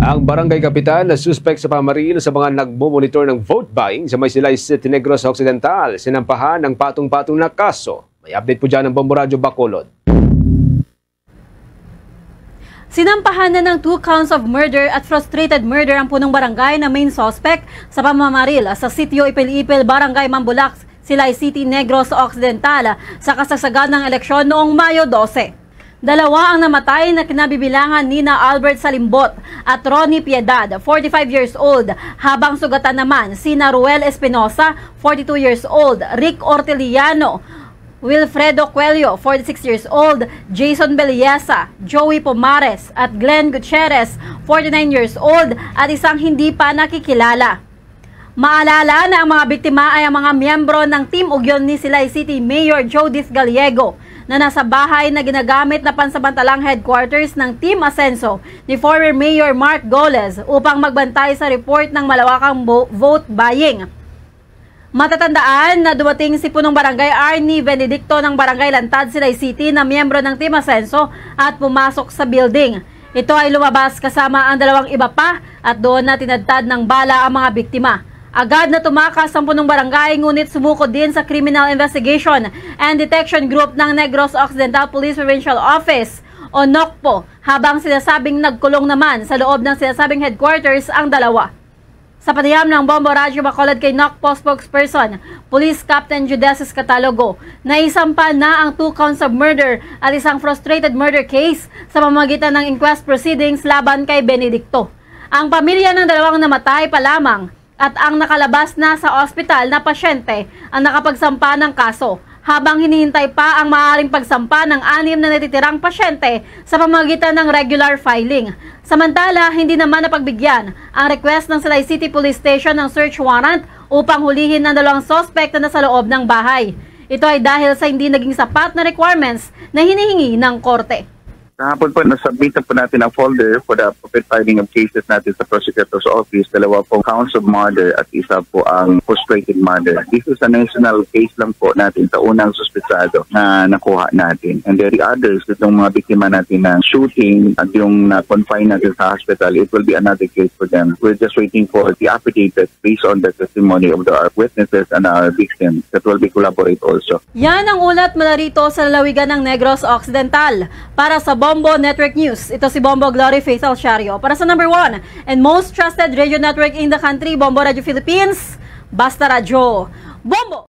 Ang barangay kapitan na suspect sa pamaril sa mga nagmumonitor ng vote buying sa Maysilay City, Negros Occidental, sinampahan ng patong-patong na kaso. May update po dyan ng Bombo Radio Bacolod. Sinampahan na ng 2 counts of murder at frustrated murder ang punong barangay na main suspect sa pamamaril sa sitio Ipil-Ipil, Barangay Mambulac, Silay City, Negros Occidental sa kasagsagan ng eleksyon noong Mayo 12. Dalawa ang namatay na kinabibilangan nina Albert Salimbot at Ronnie Piedad, 45 years old, habang sugatan naman sina Ruel Espinosa, 42 years old, Rick Orteliano, Wilfredo Cuello, 46 years old, Jason Beliesa, Joey Pomares at Glenn Gutierrez, 49 years old at isang hindi pa nakikilala. Maalala na ang mga biktima ay ang mga miyembro ng Team Ugyon ni Silay City Mayor Jodith Gallego na nasa bahay na ginagamit na pansamantalang headquarters ng Team Asenso ni former Mayor Mark Goles upang magbantay sa report ng malawakang vote buying. Matatandaan na dumating si punong barangay Arnie Benedicto ng Barangay Lantad, Silay City na miyembro ng Team Asenso at pumasok sa building. Ito ay lumabas kasama ang dalawang iba pa at doon na tinadtad ng bala ang mga biktima. Agad na tumakas ang punong barangay ngunit sumuko din sa Criminal Investigation and Detection Group ng Negros Occidental Police Provincial Office o NOCPO habang sinasabing nagkulong naman sa loob ng sinasabing headquarters ang dalawa. Sa panayam ng Bombo Radio Bacolod kay NOCPO spokesperson, Police Captain Judesis Catalogo, naisampa na ang 2 counts of murder at isang frustrated murder case sa pamamagitan ng inquest proceedings laban kay Benedicto. Ang pamilya ng dalawang namatay pa lamang at ang nakalabas na sa ospital na pasyente ang nakapagsampa ng kaso habang hinihintay pa ang maaaring pagsampa ng 6 na natitirang pasyente sa pamamagitan ng regular filing. Samantala, hindi naman napagbigyan ang request ng Silay City Police Station ng search warrant upang hulihin ng dalawang suspect na nasa loob ng bahay. Ito ay dahil sa hindi naging sapat na requirements na hinihingi ng korte. Kahapon po, nasubmit po natin ang folder for the appropriate filing of cases natin sa Prosecutor's Office. 2 pong counts of murder at isa po ang frustrated murder. This is a national case lang po natin sa unang suspetsado na nakuha natin. And the others, itong mga biktima natin ng shooting at yung na-confine natin sa hospital, it will be another case for them. We're just waiting for the affidavit based on the testimony of our witnesses and our victims that will be collaborate also. Yan ang ulat mula rito sa lalawigan ng Negros Occidental. Para sa Bombo Network News, ito si Bombo Glory Faith Alciario. Para sa number 1 and most trusted radio network in the country, Bombo Radio Philippines, Basta Radio. Bombo!